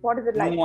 What is it like? No,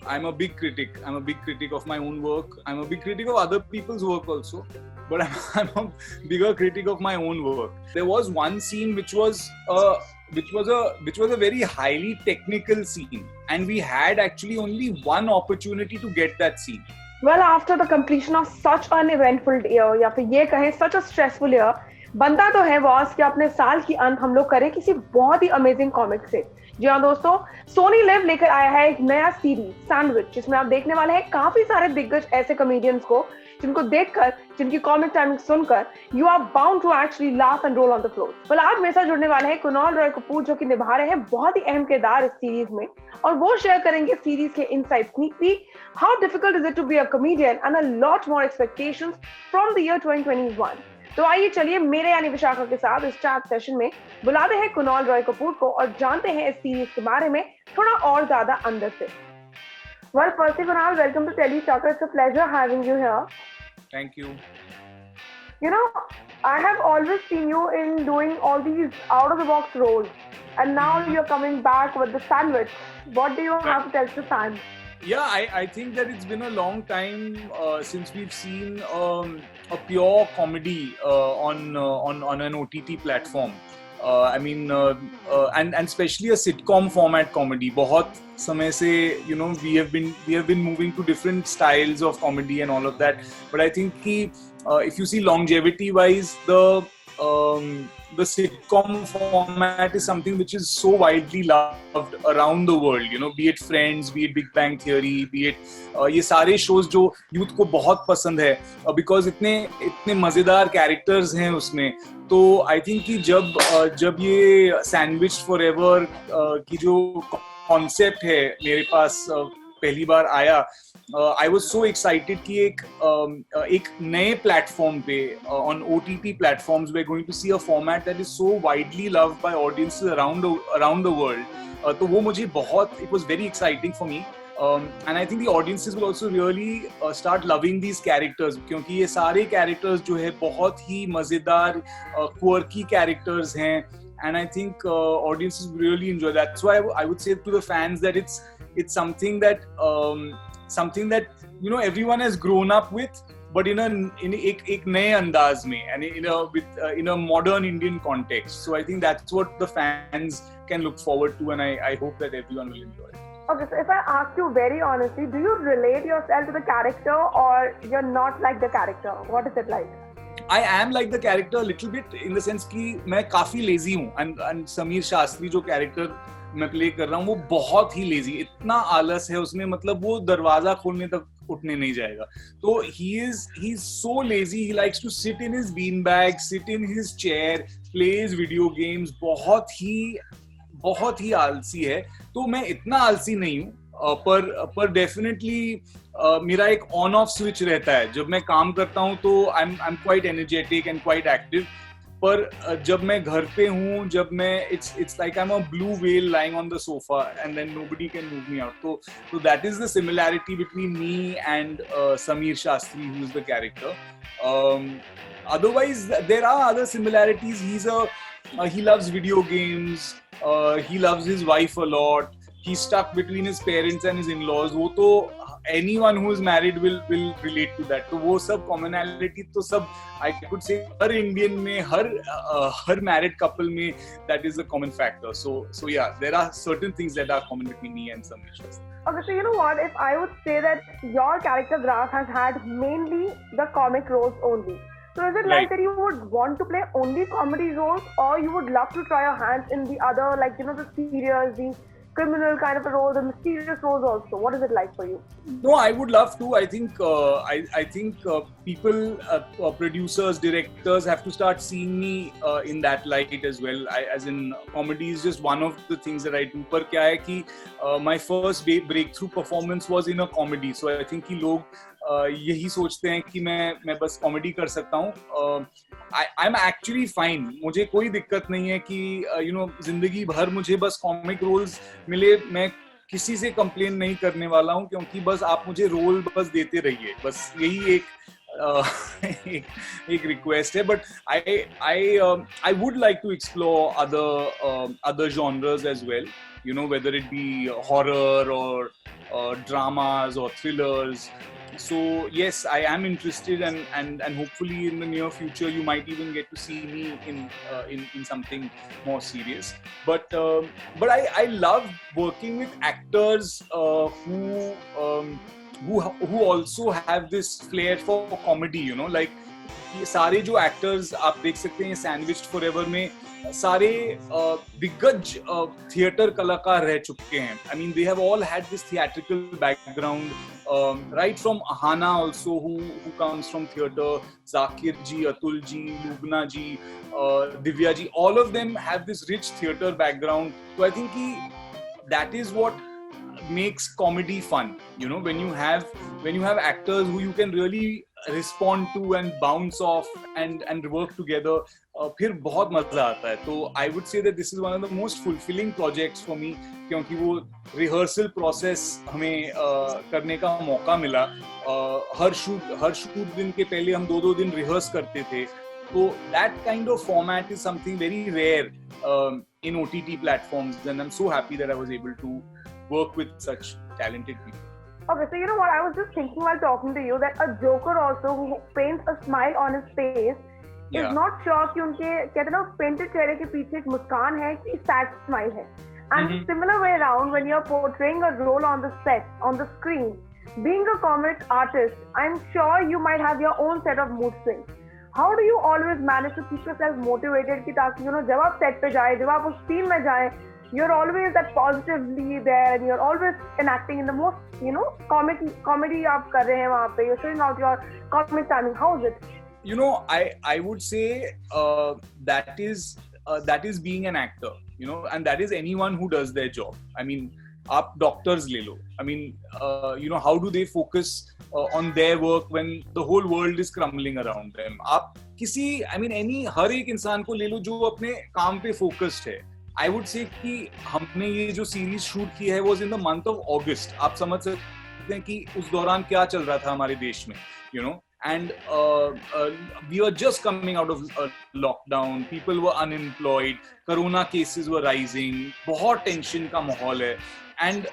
I'm a big critic. I'm a big critic of my own work. I'm a big critic of other people's work also, but I'm a bigger critic of my own work. There was one scene which was a very highly technical scene, and we had actually only one opportunity to get that scene. Well, after the completion of such an eventful year, या फिर ये कहें such a stressful year, बनता तो है boss कि अपने साल की अंत हम लोग करें किसी बहुत ही अमेजिंग कॉमिक से। जी हाँ दोस्तों, सोनी लिव लेकर आया है एक नया सीरीज सैंडविच, जिसमें आप देखने वाले हैं काफी सारे दिग्गज ऐसे कॉमेडियंस को जिनको देखकर, जिनकी कॉमिक टाइमिंग सुनकर you are bound to actually laugh and roll on the floor. Well, आज मेरे साथ जुड़ने वाले हैं कुणाल रॉय कपूर, जो कि निभा रहे हैं बहुत ही अहम किरदार इस सीरीज में, और वो शेयर करेंगे सीरीज के insight, sneak peek, how difficult is it to be a comedian and a lot more expectations from the year 2021। तो आइए चलिए मेरे यानी विशाखा के साथ इस चैट सेशन में बुलाते हैं कुणाल रॉय कपूर को और जानते हैं इस सीरीज के बारे में थोड़ा और ज्यादा अंदर से। Well, firstly, Kunal, welcome to Telly Talker. It's a pleasure having you here. Thank you. You know, I have always seen you in doing all these out-of-the-box roles, and now you're coming back with the sandwich. What do you have to tell the fans? Yeah, I think that it's been a long time since we've seen a pure comedy on an OTT platform. I mean, and especially a sitcom format comedy. बहुत समय से, you know, we have been moving to different styles of comedy and all of that. But I think कि if you see longevity wise, the sitcom format is something which is so widely loved around the world. You know, be it Friends, be it Big Bang Theory, be it ये सारे shows जो youth को बहुत पसंद है, because इतने मजेदार characters हैं उसमें. तो I think कि जब ये Sandwich Forever की जो concept है मेरे पास पहली बार आया, I was so excited कि एक नए platform पे on OTT platforms we're going to see a format that is so widely loved by audiences around the world. तो वो मुझे बहुत, it was very exciting for me. And I think the audiences will also really start loving these characters, क्योंकि ये सारे characters जो है बहुत ही मजेदार quirky characters हैं, and I think audiences really enjoy that. That's why I would say to the fans that it's something that you know everyone has grown up with, but in एक नए अंदाज में, and in a modern Indian context. So I think that's what the fans can look forward to, and I hope that everyone will enjoy it. Okay, so if I ask you very honestly, do you relate yourself to the character or you're not like the character? What is it like? I am like the character a little bit in the sense कि मैं काफी lazy हूँ, and Sameer Shastri जो character मैं play कर रहा हूँ वो बहुत ही lazy, इतना आलस है उसमें, मतलब वो दरवाजा खोलने तक उठने नहीं जाएगा. तो he's so lazy, he likes to sit in his beanbag, sit in his chair, plays video games, बहुत ही आलसी है. तो मैं इतना आलसी नहीं हूँ, पर डेफिनेटली मेरा एक ऑन ऑफ स्विच रहता है. जब मैं काम करता हूँ तो I am quite energetic and quite active, पर जब मैं घर पे हूँ, जब मैं it's like I am a blue whale lying on the sofa and then nobody can move me out. तो that is the similarity between me and Sameer Shastri, who is the character. Otherwise there are other similarities. He loves video games, he loves his wife a lot, he's stuck between his parents and his in-laws. वो तो anyone who is married will relate to that. तो वो सब commonality तो सब I could say her Indian में, हर married couple में that is a common factor. So yeah, there are certain things that are common between me and Samir Shastri. Okay, so you know what, if I would say that your character graph has had mainly the comic roles only. So is it like that you would want to play only comedy roles, or you would love to try your hands in the other, like, you know, the serious, the criminal kind of a role, the mysterious roles also? What is it like for you? No, I would love to. I think people, producers, directors have to start seeing me in that light as well. As in, comedy is just one of the things that I do. पर क्या है कि my first breakthrough performance was in a comedy. So I think कि लोग यही सोचते हैं कि मैं बस कॉमेडी कर सकता हूँ. आई एम एक्चुअली फाइन, मुझे कोई दिक्कत नहीं है कि यू नो जिंदगी भर मुझे बस कॉमिक रोल्स मिले. मैं किसी से कंप्लेन नहीं करने वाला हूँ, क्योंकि बस आप मुझे रोल बस देते रहिए, बस यही एक एक रिक्वेस्ट है, but I would like to explore other genres as well, you know, whether it be horror or dramas or thrillers. So yes, I am interested, and hopefully in the near future you might even get to see me in something more serious. But I love working with actors who also have this flair for comedy, you know, like ये सारे जो actors आप देख सकते हैं sandwiched forever में, सारे दिग्गज थिएटर कलाकार रह चुके हैं. I mean they have all had this theatrical background, right from Ahana also, who comes from theatre, Zakir ji, Atul ji, Lubna ji, Divya ji, all of them have this rich theatre background. So I think that is what makes comedy fun, you know, when you have actors who you can really respond to and bounce off and work together, फिर बहुत मजा आता है. तो I would say that this is one of the most fulfilling projects for me, क्योंकि वो rehearsal process हमें करने का मौका मिला. हर शूट दिन के पहले हम 2 दिन rehearse करते थे. तो that kind of format is something very rare in OTT platforms, and I'm so happy that I was able to work with such talented people. Okay, so you know what, I was just thinking while talking to you that a Joker also who paints a smile on his face is not sure कि उनके कहते हैं ना painted चेहरे के पीछे एक मुस्कान है कि sad smile है. And similar way around, when you're portraying a role on the set, on the screen, being a comic artist, I'm sure you might have your own set of mood swings. How do you always manage to keep yourself motivated कि ताकि you know जब आप set पे जाए, जब आप उस scene में जाए, you're always that positively there and you're always enacting in the most, you know, comedy आप कर रहे हैं वहाँ पे, you're showing out your comic timing. How is it? You know, I would say that is being an actor, you know, and that is anyone who does their job. I mean, आप doctors ले लो. I mean, you know, how do they focus on their work when the whole world is crumbling around them? आप किसी, I mean, हर एक इंसान को ले लो जो अपने काम पे focused है. I would say कि हमने ये जो सीरीज शूट की है was in the month of August. आप समझ सकते हैं कि उस दौरान क्या चल रहा था हमारे देश में, you know, and we were just coming out of lockdown. People were unemployed. Corona cases were rising. बहुत टेंशन का माहौल है. And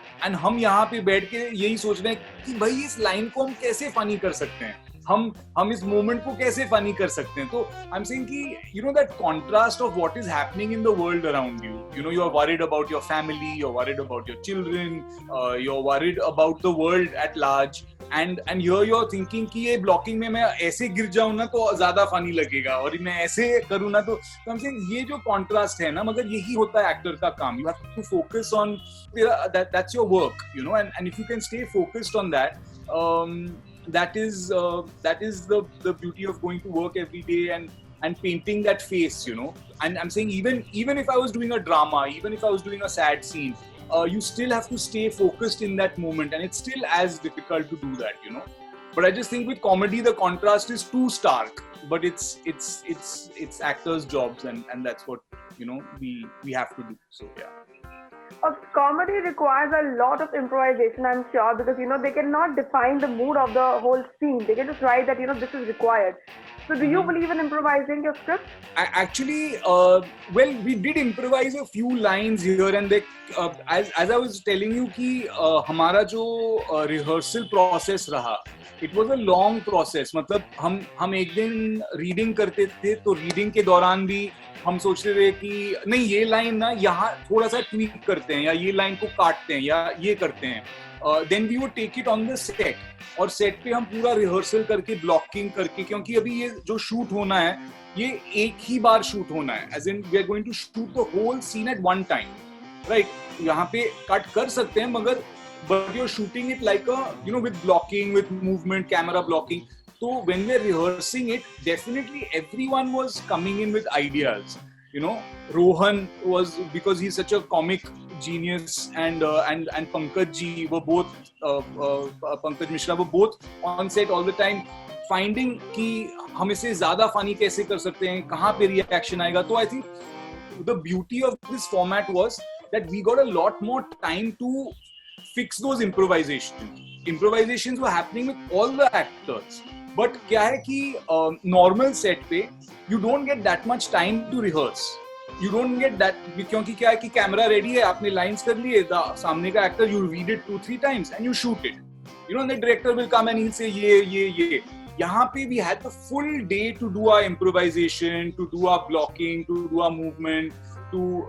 हम यहाँ पे बैठ के यही सोच रहे हैं कि भाई इस लाइन को हम कैसे फनी कर सकते हैं, हम इस मोमेंट को कैसे फनी कर सकते हैं. तो आई एम सेइंग कि you know that contrast of what is happening in the world around you, you know, you are worried about your family, you are worried about your children, you are worried about the world at large, and here you are thinking कि ये blocking में मैं ऐसे गिर जाऊं ना तो ज्यादा फनी लगेगा, और मैं ऐसे करूं ना तो आई एम सेइंग ये जो कॉन्ट्रास्ट है ना, मगर यही होता है एक्टर का काम. You have to focus on that's your work, you know, and if you can stay focused on that, that is the beauty of going to work every day and painting that face, you know. And I'm saying even if I was doing a drama, even if I was doing a sad scene, you still have to stay focused in that moment, and it's still as difficult to do that, you know. But I just think with comedy the contrast is too stark, but it's actors' jobs, and that's what, you know, we have to do. So yeah. Comedy requires a lot of improvisation, I'm sure, because you know they cannot define the mood of the whole scene. They can just write that, you know, this is required. So do you believe in improvising your script? Actually, well, we did improvise a few lines here and there. As I was telling you कि हमारा जो rehearsal process रहा, it was a long process. मतलब हम एक दिन reading करते थे, तो reading के दौरान भी हम सोचते थे कि नहीं ये लाइन ना यहाँ थोड़ा सा ट्वीक करते हैं, या ये लाइन को काटते हैं, या ये करते हैं. Then we would take it on the set, और सेट पे हम पूरा रिहर्सल करके, ब्लॉकिंग करके, क्योंकि अभी ये जो शूट होना है ये एक ही बार शूट होना है, as in we are going to shoot the whole scene at one time, right. यहाँ पे कट कर सकते हैं, मगर but you are shooting it like a, you know, with blocking, with movement, camera blocking. So when we are rehearsing it, definitely everyone was coming in with ideas. You know, Rohan was, because he's such a comic genius, and Pankaj ji were both, Pankaj Mishra were both on set all the time, finding कि हम इसे ज़्यादा funny कैसे कर सकते हैं, कहाँ पे reaction आएगा. तो I think the beauty of this format was that we got a lot more time to fix those improvisations. Improvisations were happening with all the actors. But क्या है कि normal set पे you don't get that much time to rehearse. You don't get that क्योंकि क्या है कि camera ready है, आपने लाइंस कर लिए, सामने का actor you read it 2-3 times and you shoot it. You know, the director will come and he'll say ये. यहाँ पे we had the full day to do our improvisation, to do our blocking, to do our movement,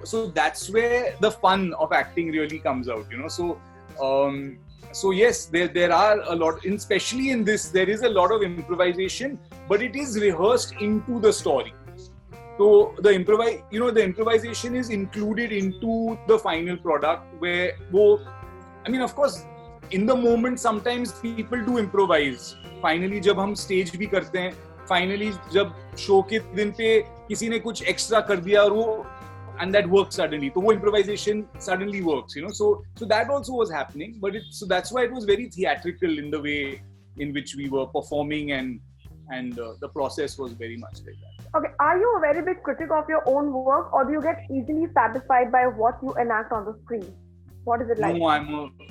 so that's where the fun of acting really comes out, you know. So yes, there are a lot, especially in this, there is a lot of improvisation, but it is rehearsed into the story. So the improvisation is included into the final product where I mean, of course, in the moment sometimes people do improvise. Finally जब हम stage भी करते हैं, finally जब show के दिन पे किसी ने कुछ extra कर दिया और वो and that works suddenly. So improvisation suddenly works, you know. So that also was happening, but so that's why it was very theatrical in the way in which we were performing, and the process was very much like that. Okay, are you a very big critic of your own work, or do you get easily satisfied by what you enact on the screen? What is it like? No,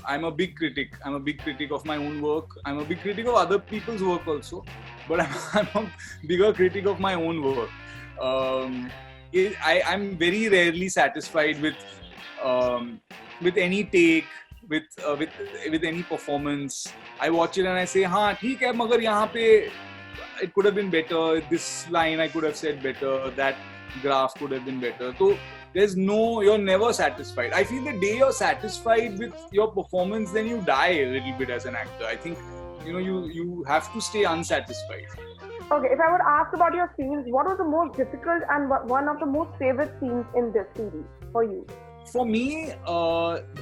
I'm a big critic. I'm a big critic of my own work. I'm a big critic of other people's work also, but I'm a bigger critic of my own work. I'm very rarely satisfied with any take, with any performance. I watch it and I say, हाँ ठीक है, मगर यहाँ पे it could have been better. This line I could have said better. That graph could have been better. So you're never satisfied. I feel the day you're satisfied with your performance, then you die a little bit as an actor. I think, you know, you have to stay unsatisfied. Okay, if I would ask about your scenes, what was the most difficult and one of the most favorite scenes in this series for you? For me,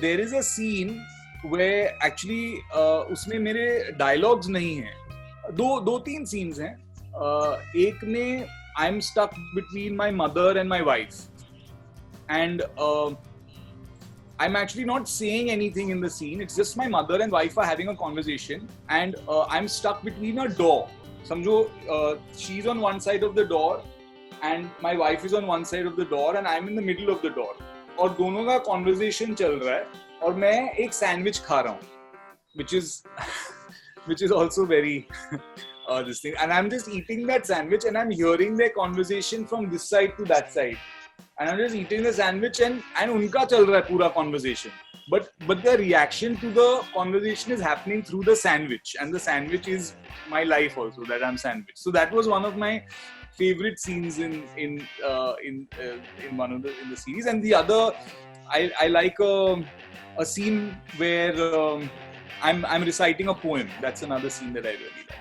there is a scene where actually उसमें मेरे dialogues नहीं हैं. दो तीन scenes हैं. एक में I'm stuck between my mother and my wife, and I'm actually not saying anything in the scene. It's just my mother and wife are having a conversation, and I'm stuck between a door. समझो, she's on one side of the door and my wife is on one side of the door and I'm in the middle of the door. और दोनों का conversation चल रहा है और मैं एक sandwich खा रहा हूँ, which is also very this thing. And I'm just eating that sandwich and I'm hearing their conversation from this side to that side. And I'm just eating the sandwich and उनका चल रहा है पूरा conversation. But the reaction to the conversation is happening through the sandwich, and the sandwich is my life also, that I'm sandwich. So that was one of my favorite scenes in one of the series. And the other, I like a scene where I'm reciting a poem. That's another scene that I really like.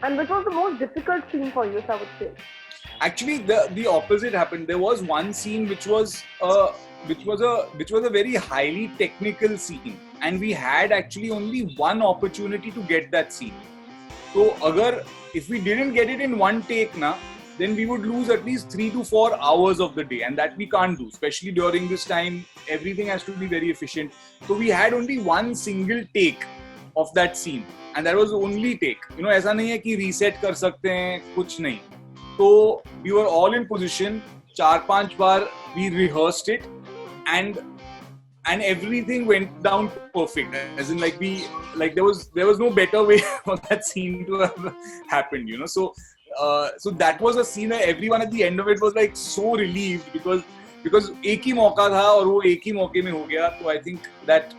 And which was the most difficult scene for you, if I would say? Actually, the opposite happened. There was one scene which was a very highly technical scene, and we had actually only one opportunity to get that scene. So if we didn't get it in one take then we would lose at least 3 to 4 hours of the day, and that we can't do, especially during this time. Everything has to be very efficient. So we had only one single take of that scene, and that was the only take. You know, ऐसा नहीं है कि reset कर सकते हैं, कुछ नहीं. So we were all in position. 4-5 bar we rehearsed it, and everything went down perfect. As in, there was no better way for that scene to have happened. You know, so that was a scene where everyone at the end of it was like so relieved because एक ही मौका था और वो एक ही मौके में हो गया. So I think that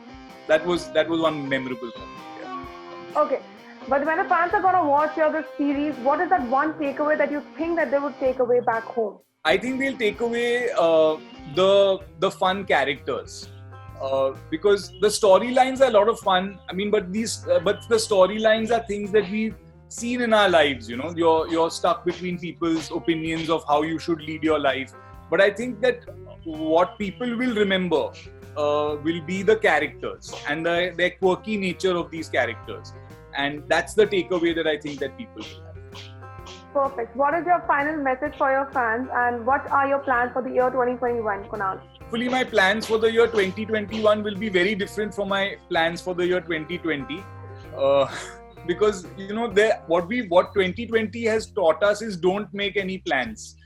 was one memorable moment. Yeah. Okay. But when the fans are going to watch this series, what is that one takeaway that you think that they would take away back home? I think they'll take away the fun characters, because the storylines are a lot of fun. I mean, but the storylines are things that we've seen in our lives. You know, you're stuck between people's opinions of how you should lead your life. But I think that what people will remember will be the characters and their quirky nature of these characters. And that's the takeaway that I think that people will have. Perfect. What is your final message for your fans, and what are your plans for the year 2021, Kunal? Hopefully my plans for the year 2021 will be very different from my plans for the year 2020. Because, you know, what 2020 has taught us is don't make any plans.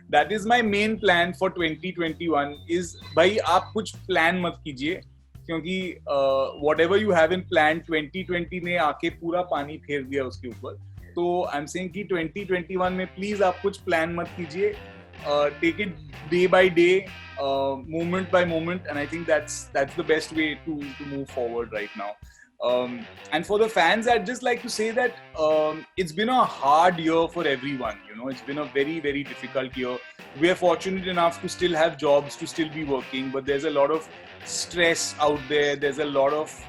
That is my main plan for 2021 is, bhai, aap kuch plan mat kijiye. क्योंकि whatever you have in plan 2020 ने आके पूरा पानी फेर दिया उसके ऊपर. तो आई एम सेइंग कि 2021 में प्लीज आप कुछ प्लान मत कीजिए. Take it day by day, moment by moment, and I think that's the best way to move forward right now. And for the fans, I'd just like to say that it's been a hard year for everyone. You know, it's been a very, very difficult year. We are fortunate enough to still have jobs, to still be working, but there's a lot of stress out there. There's a lot of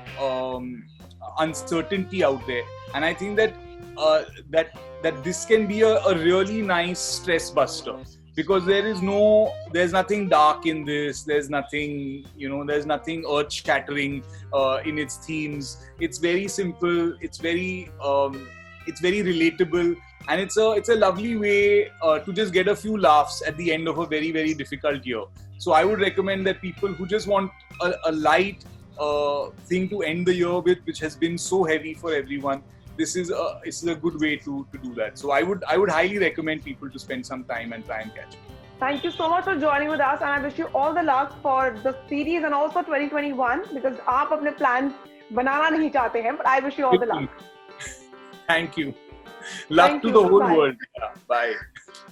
uncertainty out there, and I think that that this can be a really nice stress buster. Because there's nothing dark in this. There's nothing, there's nothing earth-shattering in its themes. It's very simple. It's very relatable, and it's a lovely way to just get a few laughs at the end of a very, very difficult year. So I would recommend that people who just want a light thing to end the year with, which has been so heavy for everyone. This is a good way to do that. So I would highly recommend people to spend some time and try and catch it. Thank you so much for joining with us, and I wish you all the luck for the series and also 2021, because आप अपने plans बनाना नहीं चाहते हैं, but I wish you all the luck. Thank you. Luck to the whole world. Yeah, bye.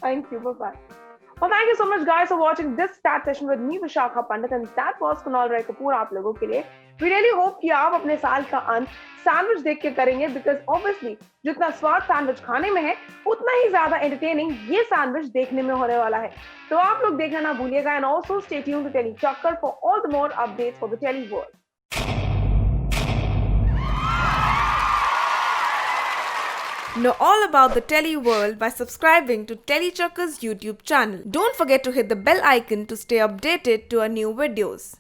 Thank you. Bye-bye. Well, thank you so much, guys, for watching this chat session with me, Vishakha Pandit, and that was Kunal Rai Kapoor आप लोगों के लिए. We really hope कि आप अपने साल का अंत सैंडविच देख के करेंगे, because obviously जितना स्वाद सैंडविच खाने में है, उतना ही ज्यादा एंटरटेनिंग ये सैंडविच देखने में होने वाला है. तो आप लोग देखना ना भूलिएगा, and also stay tuned to Telly Chakkar for all the more updates for the Telly world. Know all about the Telly world by subscribing to Telly Chakkar's YouTube channel. Don't forget to hit the bell icon to stay updated to our new videos.